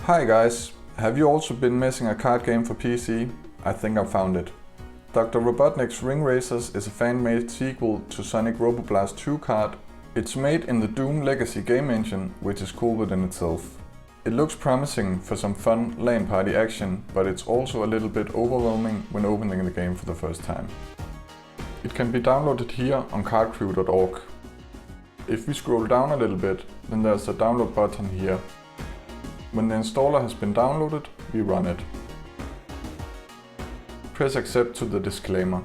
Hi guys, have you also been missing a card game for PC? I think I found it. Dr. Robotnik's Ring Racers is a fan-made sequel to Sonic Roboblast 2 card. It's made in the Doom Legacy game engine, which is cool within itself. It looks promising for some fun LAN party action, but it's also a little bit overwhelming when opening the game for the first time. It can be downloaded here on cardcrew.org. If we scroll down a little bit, then there's a download button here. When the installer has been downloaded, we run it. Press accept to the disclaimer.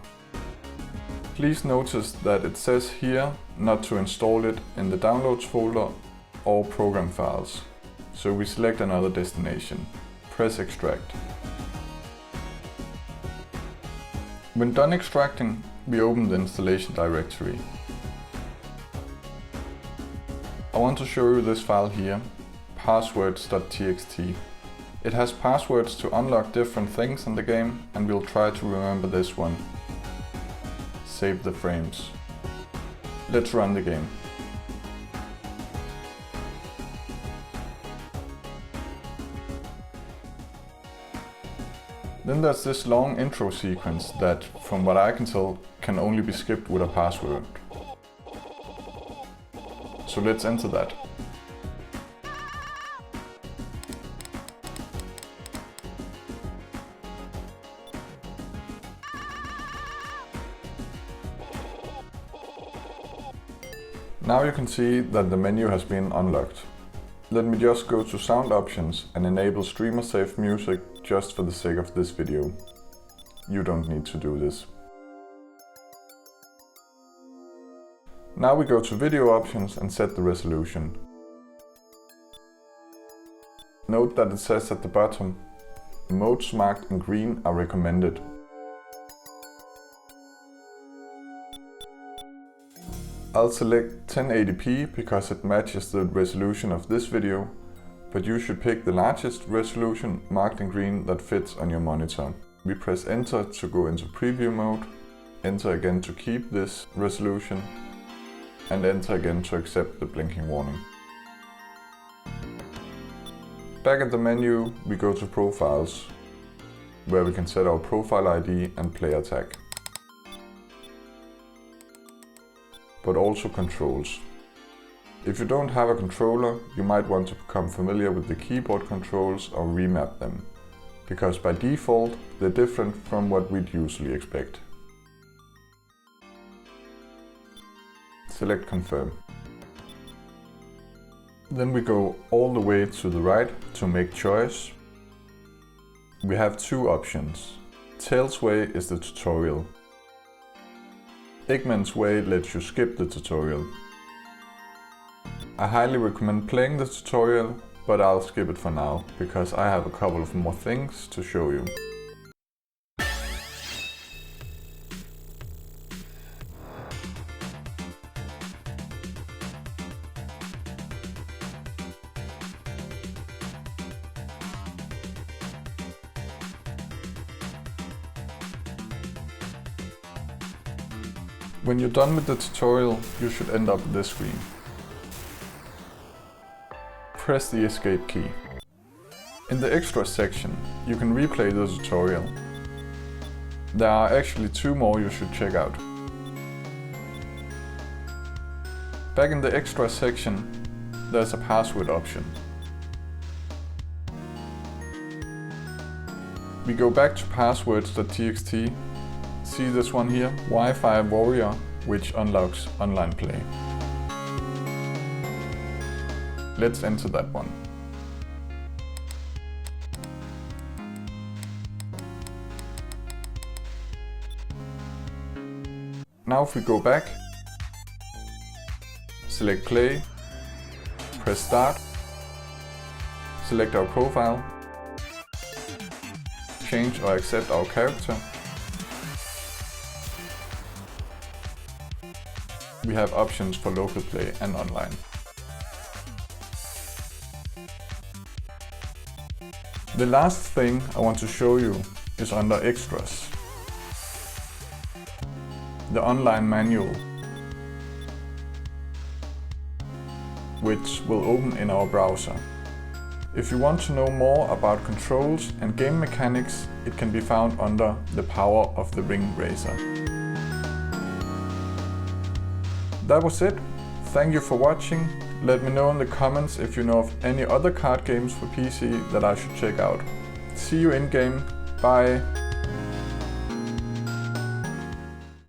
Please notice that it says here not to install it in the downloads folder or program files. So we select another destination. Press extract. When done extracting, we open the installation directory. I want to show you this file here, passwords.txt. It has passwords to unlock different things in the game, and we'll try to remember this one. Save the frames. Let's run the game. Then there's this long intro sequence that, from what I can tell, can only be skipped with a password. So let's enter that. Now you can see that the menu has been unlocked. Let me just go to sound options and enable streamer safe music just for the sake of this video. You don't need to do this. Now we go to video options and set the resolution. Note that it says at the bottom, modes marked in green are recommended. I'll select 1080p because it matches the resolution of this video, but you should pick the largest resolution marked in green that fits on your monitor. We press enter to go into preview mode, enter again to keep this resolution, and enter again to accept the blinking warning. Back at the menu, we go to Profiles, where we can set our profile ID and player tag, but also controls. If you don't have a controller, you might want to become familiar with the keyboard controls or remap them, because by default they're different from what we'd usually expect. Select Confirm. Then we go all the way to the right to make choice. We have two options. Tails Way is the tutorial. Eggman's Way lets you skip the tutorial. I highly recommend playing the tutorial, but I'll skip it for now, because I have a couple of more things to show you. When you're done with the tutorial, you should end up with this screen. Press the escape key. In the extras section, you can replay the tutorial. There are actually two more you should check out. Back in the extras section, there's a password option. We go back to passwords.txt. See this one here, Wi-Fi Warrior, which unlocks online play. Let's enter that one. Now if we go back, select play, press start, select our profile, change or accept our character. We have options for local play and online. The last thing I want to show you is under Extras. The online manual, which will open in our browser. If you want to know more about controls and game mechanics, it can be found under the power of the ring racer. That was it. Thank you for watching. Let me know in the comments if you know of any other card games for PC that I should check out. See you in game. Bye.